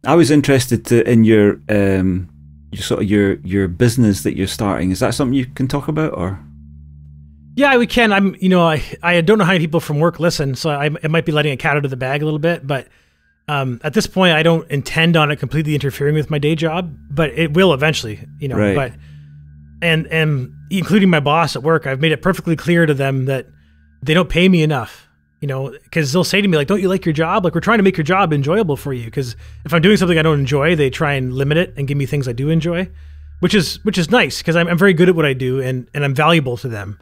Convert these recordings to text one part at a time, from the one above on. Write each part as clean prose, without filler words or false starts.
I was interested in your sort of your business that you're starting. Is that something you can talk about, or? Yeah, we can. I don't know how many people from work listen, so I might be letting a cat out of the bag a little bit, but at this point, I don't intend on it completely interfering with my day job, but it will eventually, Right. But and including my boss at work, I've made it perfectly clear to them that they don't pay me enough, because they'll say to me, like, don't you like your job? Like, we're trying to make your job enjoyable for you, because if I'm doing something I don't enjoy, they try and limit it and give me things I do enjoy, which is nice, because I'm very good at what I do, and I'm valuable to them,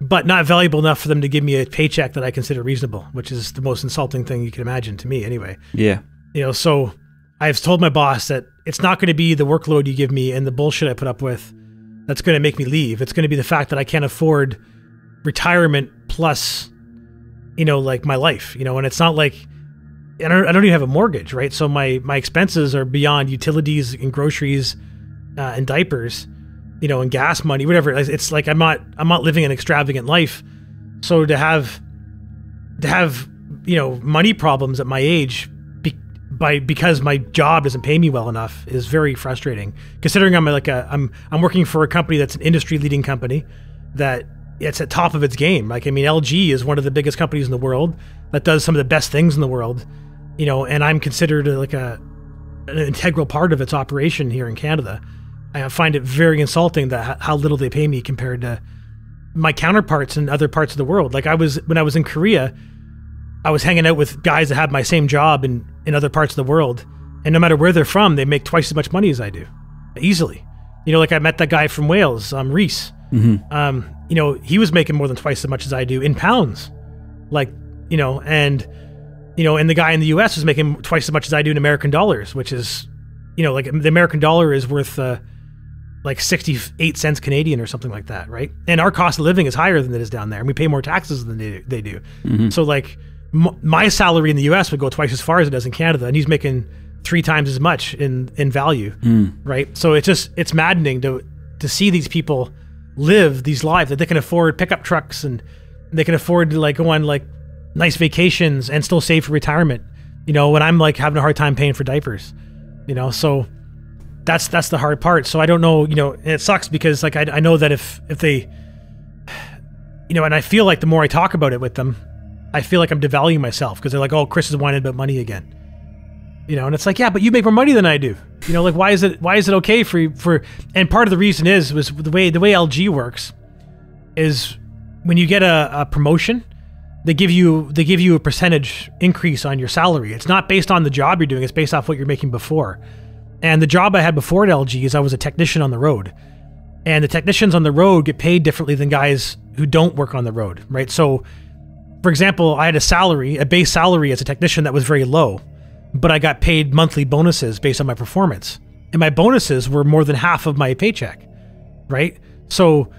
but not valuable enough for them to give me a paycheck that I consider reasonable, which is the most insulting thing you can imagine to me anyway. Yeah. So I've told my boss that it's not going to be the workload you give me and the bullshit I put up with that's going to make me leave. It's going to be the fact that I can't afford retirement plus, like my life, and it's not like, I don't even have a mortgage, right? So my expenses are beyond utilities and groceries and diapers, and gas money, whatever. It's like I'm not living an extravagant life. So to have money problems at my age because my job doesn't pay me well enough is very frustrating. Considering I'm working for a company that's an industry leading company that it's at top of its game. LG is one of the biggest companies in the world that does some of the best things in the world, and I'm considered an integral part of its operation here in Canada. I find it very insulting that how little they pay me compared to my counterparts in other parts of the world. Like when I was in Korea, I was hanging out with guys that had my same job in other parts of the world, and no matter where they're from, they make twice as much money as I do, easily. Like I met that guy from Wales, Reese. Mm-hmm. He was making more than twice as much as I do in pounds, and the guy in the US was making twice as much as I do in American dollars, which is, the American dollar is worth 68 cents Canadian or something like that, right? And our cost of living is higher than it is down there, and we pay more taxes than they do. Mm-hmm. So my salary in the US would go twice as far as it does in Canada, and he's making 3 times as much in value, right? So it's maddening to see these people live these lives that they can afford pickup trucks, and they can afford to go on nice vacations and still save for retirement, when I'm having a hard time paying for diapers, so that's the hard part. So I don't know, and it sucks because I know that if they, and I feel like the more I talk about it with them, I feel like I'm devaluing myself, because they're like, oh, Chris is whining about money again, and it's like, yeah, but you make more money than I do. Why is it okay for and part of the reason was the way LG works is when you get a promotion, they give you a percentage increase on your salary. It's not based on the job you're doing, it's based off what you're making before. And the job I had before at LG is I was a technician on the road. And the technicians on the road get paid differently than guys who don't work on the road, right? So, for example, I had a base salary as a technician that was very low, but I got paid monthly bonuses based on my performance. And my bonuses were more than half of my paycheck, right? So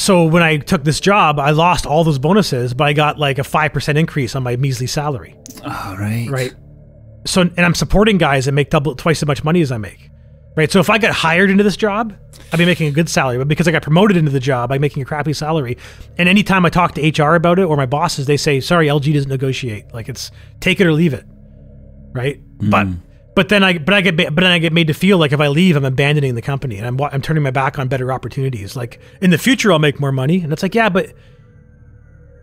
when I took this job, I lost all those bonuses, but I got a 5% increase on my measly salary. Oh, right. Right. So, and I'm supporting guys that make twice as much money as I make, right? So if I got hired into this job, I'd be making a good salary, but because I got promoted into the job, I'm making a crappy salary. And anytime I talk to HR about it, or my bosses, they say, sorry, LG doesn't negotiate. It's take it or leave it. Right. But then I get made to feel like if I leave, I'm abandoning the company, and I'm turning my back on better opportunities. In the future, I'll make more money. And it's like, yeah, but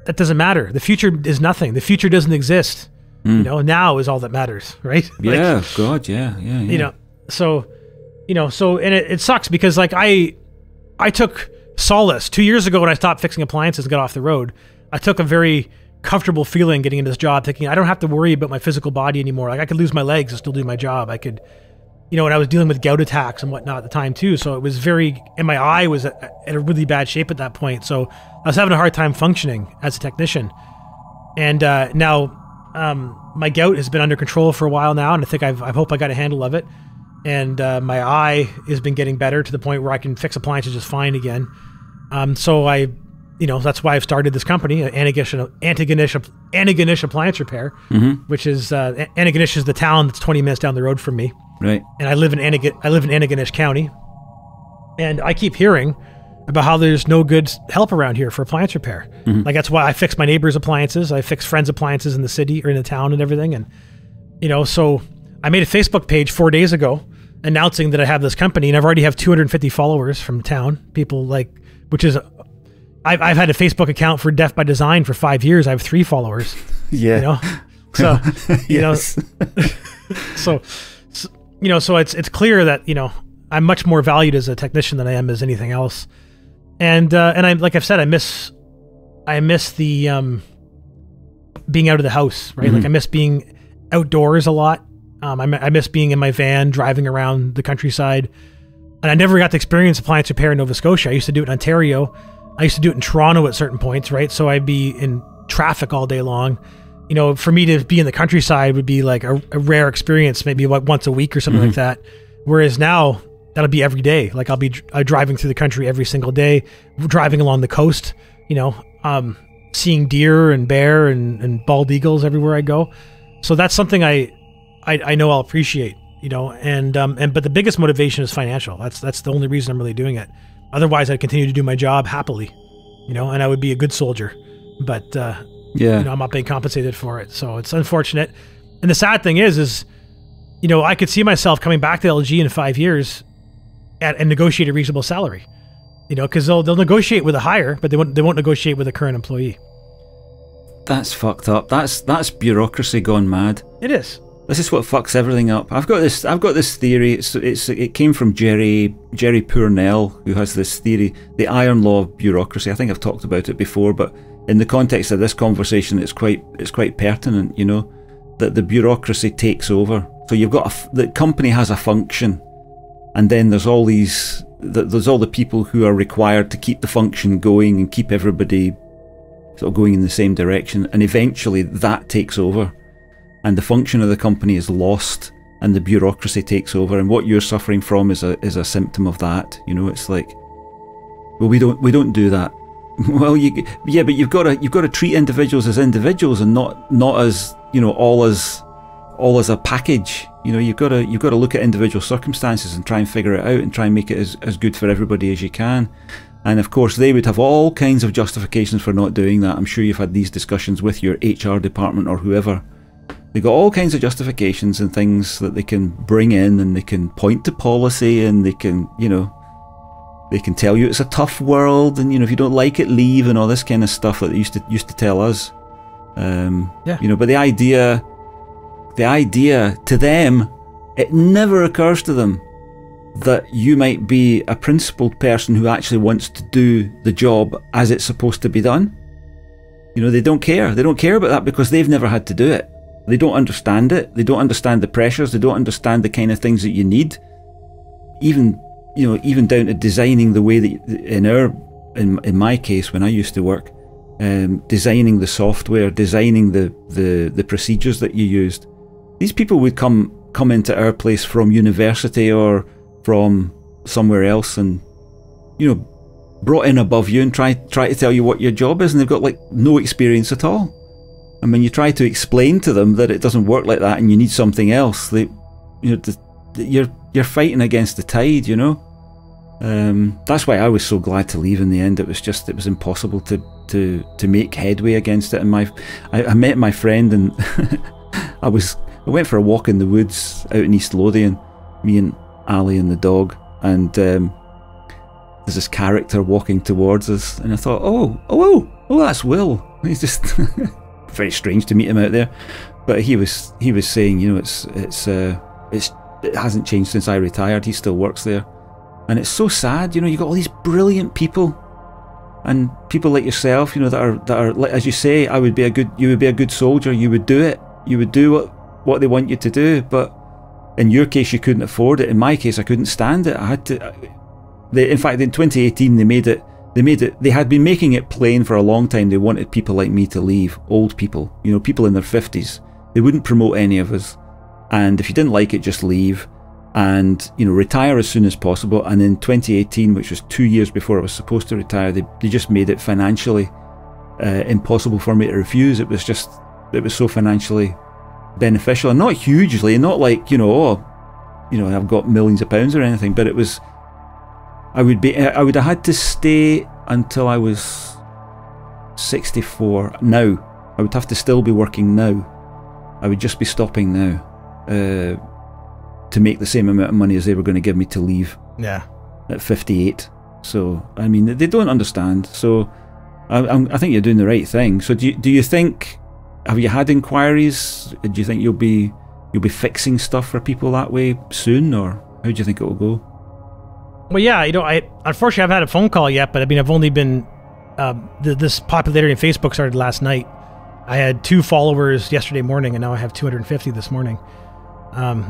that doesn't matter. The future is nothing. The future doesn't exist. Now is all that matters, right? Yeah, God, yeah. So and it sucks because I took solace 2 years ago when I stopped fixing appliances and got off the road. I took a very comfortable feeling getting into this job, thinking I don't have to worry about my physical body anymore. I could lose my legs and still do my job. I could, and I was dealing with gout attacks and whatnot at the time too. So it was and my eye was at a really bad shape at that point. So I was having a hard time functioning as a technician. And now my gout has been under control for a while now, and I think I hope I got a handle of it. And my eye has been getting better to the point where I can fix appliances just fine again. So that's why I've started this company, Antigonish Appliance Repair, which is Antigonish is the town that's 20 minutes down the road from me. Right. And I live in Antigonish County, and I keep hearing about how there's no good help around here for appliance repair. That's why I fix my neighbors' appliances. I fix friends' appliances in the city or in the town and everything. And so I made a Facebook page 4 days ago announcing that I have this company, and I've already have 250 followers from town. People like, which is, I've had a Facebook account for Deaf by Design for 5 years. I have 3 followers. Yeah. You know, so yes. so so it's clear that I'm much more valued as a technician than I am as anything else. And I, like I've said, I miss the being out of the house, right? Like I miss being outdoors a lot. I miss being in my van, driving around the countryside. And I never got to experience appliance repair in Nova Scotia. I used to do it in Ontario. I used to do it in Toronto at certain points, right? So I'd be in traffic all day long. For me to be in the countryside would be like a rare experience, maybe like once a week or something like that. Whereas now, that'll be every day. Like I'll be driving through the country every single day, driving along the coast, seeing deer and bear and bald eagles everywhere I go. So that's something I know I'll appreciate, but the biggest motivation is financial. That's the only reason I'm really doing it. Otherwise, I'd continue to do my job happily, and I would be a good soldier. But I'm not being compensated for it, so it's unfortunate. And the sad thing is I could see myself coming back to LG in 5 years and negotiate a reasonable salary, because they'll negotiate with a hire, but they won't negotiate with a current employee. That's fucked up. That's bureaucracy gone mad. It is. This is what fucks everything up. I've got this theory. It came from Jerry Pournelle, who has this theory, the Iron Law of Bureaucracy. I think I've talked about it before, but in the context of this conversation, it's quite pertinent. That the bureaucracy takes over. So you've got the company has a function, and then there's all the people who are required to keep the function going and keep everybody sort of going in the same direction, and eventually that takes over. And the function of the company is lost, and the bureaucracy takes over. And what you're suffering from is a symptom of that. It's like, well, we don't do that. Well, but you've got to treat individuals as individuals and not as all as a package. You've got to look at individual circumstances and try and figure it out and try and make it as good for everybody as you can. And of course, they would have all kinds of justifications for not doing that. I'm sure you've had these discussions with your HR department or whoever. They've got all kinds of justifications and things that they can bring in, and they can point to policy, and they can, they can tell you it's a tough world, and if you don't like it, leave, and all this kind of stuff that they used to tell us. But the idea to them, it never occurs to them that you might be a principled person who actually wants to do the job as it's supposed to be done. They don't care. They don't care about that because they've never had to do it. They don't understand it. They don't understand the pressures. They don't understand the kind of things that you need. Even down to designing the way that in my case, when I used to work, designing the software, designing the procedures that you used. These people would come into our place from university or from somewhere else, and brought in above you and try to tell you what your job is, and they've got like no experience at all. And when you try to explain to them that it doesn't work like that and you need something else, you're fighting against the tide. That's why I was so glad to leave in the end. It was impossible to make headway against it. And I met my friend, and I went for a walk in the woods out in East Lothian, me and Ali and the dog, and there's this character walking towards us, and I thought, oh, that's Will. He's just very strange to meet him out there, but he was saying, it hasn't changed since I retired. He still works there, and it's so sad. You got all these brilliant people, and people like yourself, that are as you say, you would be a good soldier. You would do it. You would do what they want you to do, but in your case, you couldn't afford it. In my case, I couldn't stand it. I had to. In fact, in 2018, they had been making it plain for a long time. They wanted people like me to leave, old people, people in their 50s. They wouldn't promote any of us, and if you didn't like it, just leave, and retire as soon as possible. And in 2018, which was 2 years before I was supposed to retire, they just made it financially impossible for me to refuse. It was so financially beneficial, and not hugely, not like I've got millions of pounds or anything, but it was. I would have had to stay until I was 64. Now I would have to still be working now. I would just be stopping now. to make the same amount of money as they were going to give me to leave. Yeah. At 58. So I mean, they don't understand. So I think you're doing the right thing. So do you think? Have you had inquiries? Do you think you'll be fixing stuff for people that way soon, or how do you think it will go? Well, yeah, I unfortunately haven't had a phone call yet, but I mean, I've only been this popularity in Facebook started last night. I had 2 followers yesterday morning, and now I have 250 this morning.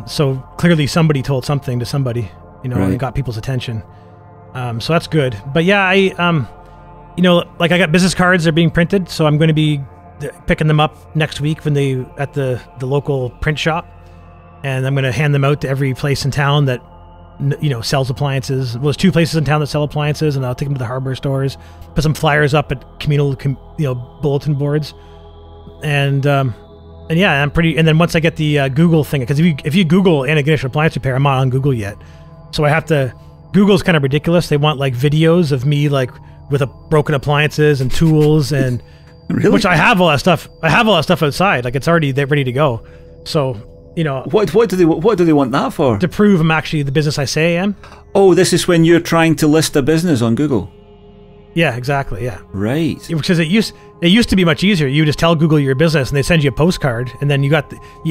So clearly somebody told something to somebody, right. And got people's attention. So that's good. But yeah, I got business cards that are being printed, so I'm going to be picking them up next week when they at the local print shop, and I'm going to hand them out to every place in town that sells appliances. Well, there's 2 places in town that sell appliances, and I'll take them to the hardware stores, put some flyers up at communal bulletin boards, and yeah, I'm pretty. And then once I get the Google thing, because if you Google Anagonish appliance repair, I'm not on Google yet, so I have to. Google's kind of ridiculous. They want like videos of me like with broken appliances and tools and. Really? Which I have all that stuff. I have all that stuff outside. Like it's already ready to go. So, what do they want that for? To prove I'm actually the business I say I am. Oh, this is when you're trying to list a business on Google. Yeah, exactly. Yeah. Right. Because it used to be much easier. You just tell Google your business, and they send you a postcard, and then you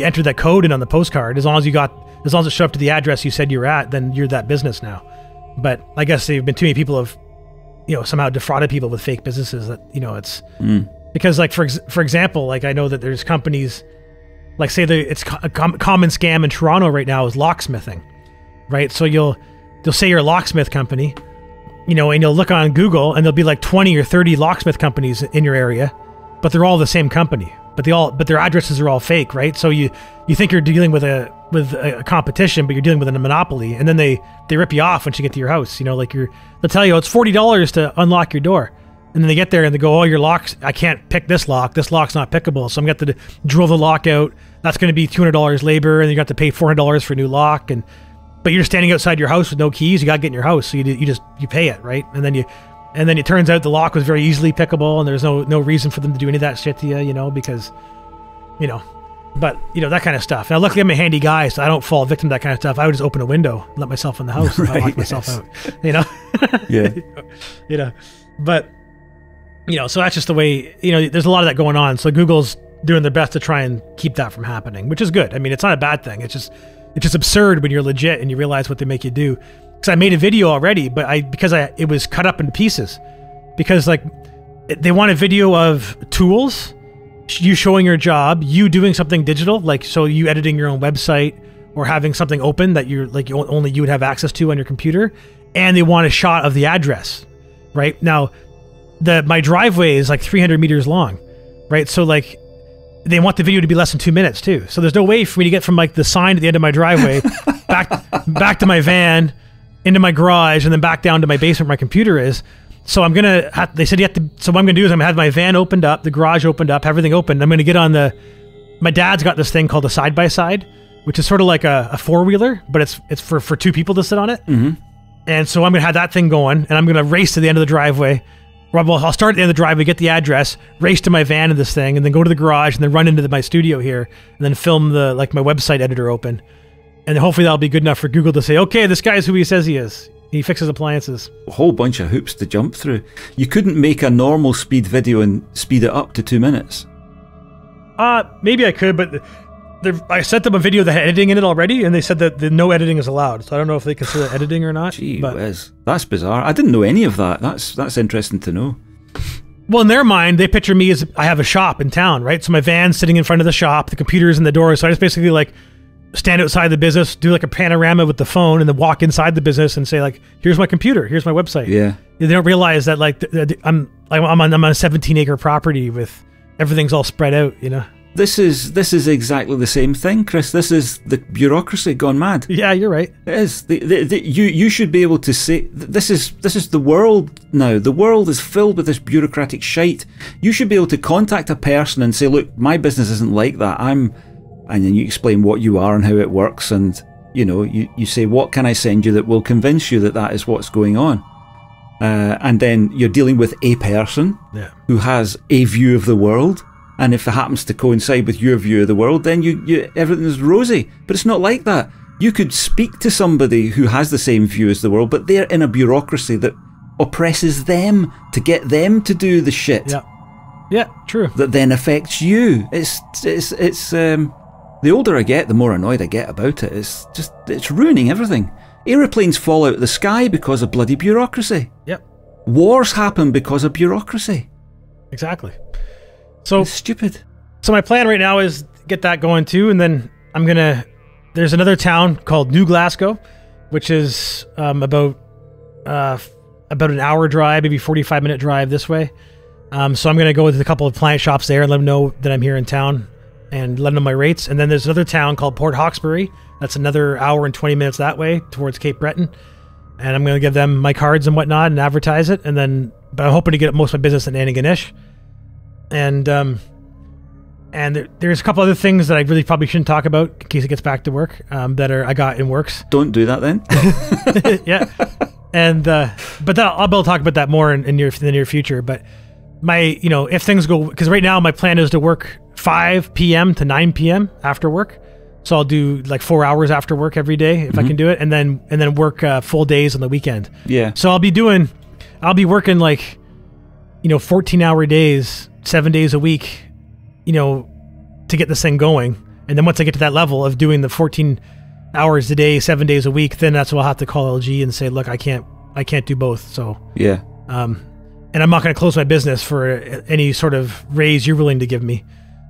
enter that code in on the postcard. As long as it showed up to the address you said you were at, then you're that business now. But I guess there've been too many people have, somehow defrauded people with fake businesses that it's. Because, like, for example, like I know that there's companies, like say it's a common scam in Toronto right now is locksmithing, right? So they'll say you're a locksmith company, and you'll look on Google and there'll be like 20 or 30 locksmith companies in your area, but they're all the same company, but their addresses are all fake, right? So you think you're dealing with a competition, but you're dealing with a monopoly, and then they rip you off once you get to your house. They'll tell you it's $40 to unlock your door. And then they get there and they go, oh, your lock's, I can't pick this lock. This lock's not pickable. So I'm going to have to drill the lock out. That's going to be $200 labor, and you got to pay $400 for a new lock. But you're standing outside your house with no keys. You got to get in your house. So you pay it, right? And then it turns out the lock was very easily pickable, and there's no reason for them to do any of that shit to you, because, but, that kind of stuff. Now, luckily I'm a handy guy, so I don't fall victim to that kind of stuff. I would just open a window, let myself in the house, right, and lock myself out, Yeah. But... so that's just the way, there's a lot of that going on. So Google's doing their best to try and keep that from happening, which is good. I mean, it's not a bad thing. It's just absurd when you're legit and you realize what they make you do. Because I made a video already, but it was cut up into pieces. Because like, they want a video of tools, you showing your job, you doing something digital, like so you editing your own website or having something open that only you would have access to on your computer, and they want a shot of the address, right? Now, my driveway is like 300 meters long, right? So like they want the video to be less than 2 minutes too. So there's no way for me to get from like the sign at the end of my driveway back to my van, into my garage, and then back down to my basement where my computer is. So I'm gonna they said you have to. So what I'm gonna do is I'm gonna have my van opened up, the garage opened up, everything open. I'm gonna get on my dad's got this thing called a side-by-side, which is sort of like a four-wheeler, but it's for 2 people to sit on it. Mm-hmm. And so I'm gonna have that thing going, and I'm gonna race to the end of the driveway. Well, I'll start at the end of the driveway, get the address, race to my van in this thing, and then go to the garage, and then run into my studio here, and then film my website editor open. And hopefully that'll be good enough for Google to say, okay, this guy's who he says he is. He fixes appliances. A whole bunch of hoops to jump through. You couldn't make a normal speed video and speed it up to 2 minutes. Maybe I could, but I sent them a video that had editing in it already, and they said that no editing is allowed. So I don't know if they consider it editing or not. Gee whiz. That's bizarre. I didn't know any of that. That's interesting to know. Well, in their mind, they picture me as I have a shop in town, right? So my van's sitting in front of the shop, the computer's in the door, so I just basically like stand outside the business, do like a panorama with the phone, and then walk inside the business and say like, here's my computer, here's my website. Yeah. They don't realize that like I'm on a 17-acre property with everything's all spread out, This is exactly the same thing, Chris. This is the bureaucracy gone mad. Yeah, you're right. It is. You should be able to say this is the world now. The world is filled with this bureaucratic shite. You should be able to contact a person and say, look, my business isn't like that. And then you explain what you are and how it works, and you say, what can I send you that will convince you that that is what's going on? And then you're dealing with a person who has a view of the world. And if it happens to coincide with your view of the world, then you everything is rosy. But it's not like that. You could speak to somebody who has the same view as the world, but they're in a bureaucracy that oppresses them to get them to do the shit. Yeah. Yeah, true. That then affects you. It's the older I get, the more annoyed I get about it. It's ruining everything. Aeroplanes fall out of the sky because of bloody bureaucracy. Yep. Wars happen because of bureaucracy. Exactly. So it's stupid. So my plan right now is get that going too, and then there's another town called New Glasgow, which is about an hour drive, maybe 45-minute drive this way. So I'm going to go to a couple of client shops there and let them know that I'm here in town and let them know my rates. And then there's another town called Port Hawkesbury. That's another hour and 20 minutes that way towards Cape Breton. And I'm going to give them my cards and whatnot and advertise it. But I'm hoping to get most of my business in Antigonish. And there's a couple other things that I really probably shouldn't talk about in case it gets back to work I got in works. Don't do that then. Yeah. And but I'll be able to talk about that more in the near future. But if things go, because right now my plan is to work 5 p.m. to 9 p.m. after work. So I'll do like 4 hours after work every day if I can do it, and then work full days on the weekend. Yeah. So I'll be working like 14-hour days, 7 days a week. To get this thing going. And then once I get to that level of doing the 14 hours a day, 7 days a week, then that's when I'll have to call LG and say, look, I can't do both. So yeah. And I'm not going to close my business for any sort of raise you're willing to give me,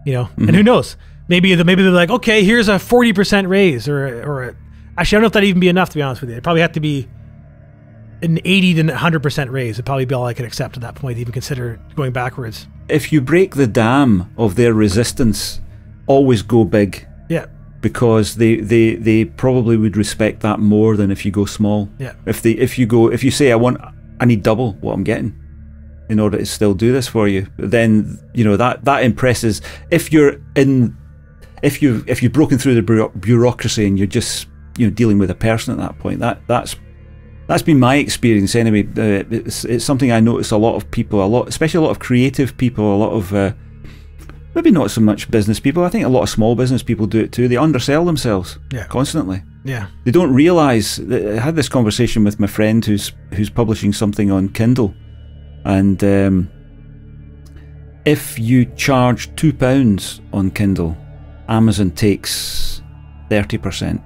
and who knows, maybe they're like, okay, here's a 40% raise or actually, I don't know if that'd even be enough, to be honest with you. It'd probably have to be an 80 to 100% raise. It'd probably be all I could accept at that point, even consider going backwards. If you break the dam of their resistance, always go big. Yeah. Because they probably would respect that more than if you go small. Yeah. If you say I need double what I'm getting in order to still do this for you, then that impresses. If you've broken through the bureaucracy and you're just dealing with a person at that point, that's been my experience anyway. It's something I notice a lot of people, especially a lot of creative people, a lot of maybe not so much business people. I think a lot of small business people do it too. They undersell themselves constantly. Yeah. They don't realise. I had this conversation with my friend who's publishing something on Kindle, and if you charge £2 on Kindle, Amazon takes 30%.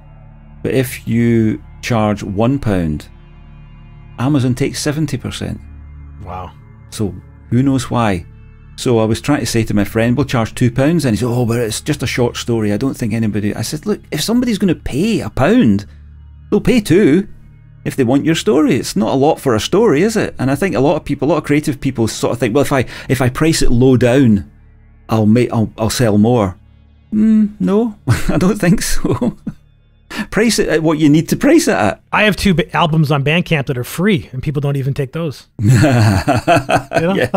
But if you charge £1, Amazon takes 70%. Wow. So who knows why? So I was trying to say to my friend, we'll charge £2, and he said, oh, but it's just a short story. I don't think anybody... I said, look, if somebody's going to pay £1, they'll pay £2 if they want your story. It's not a lot for a story, is it? And I think a lot of creative people sort of think, well, if I price it low down, I'll sell more. No, I don't think so. Price it at what you need to price it at. I have 2 albums on Bandcamp that are free, and people don't even take those. Yeah,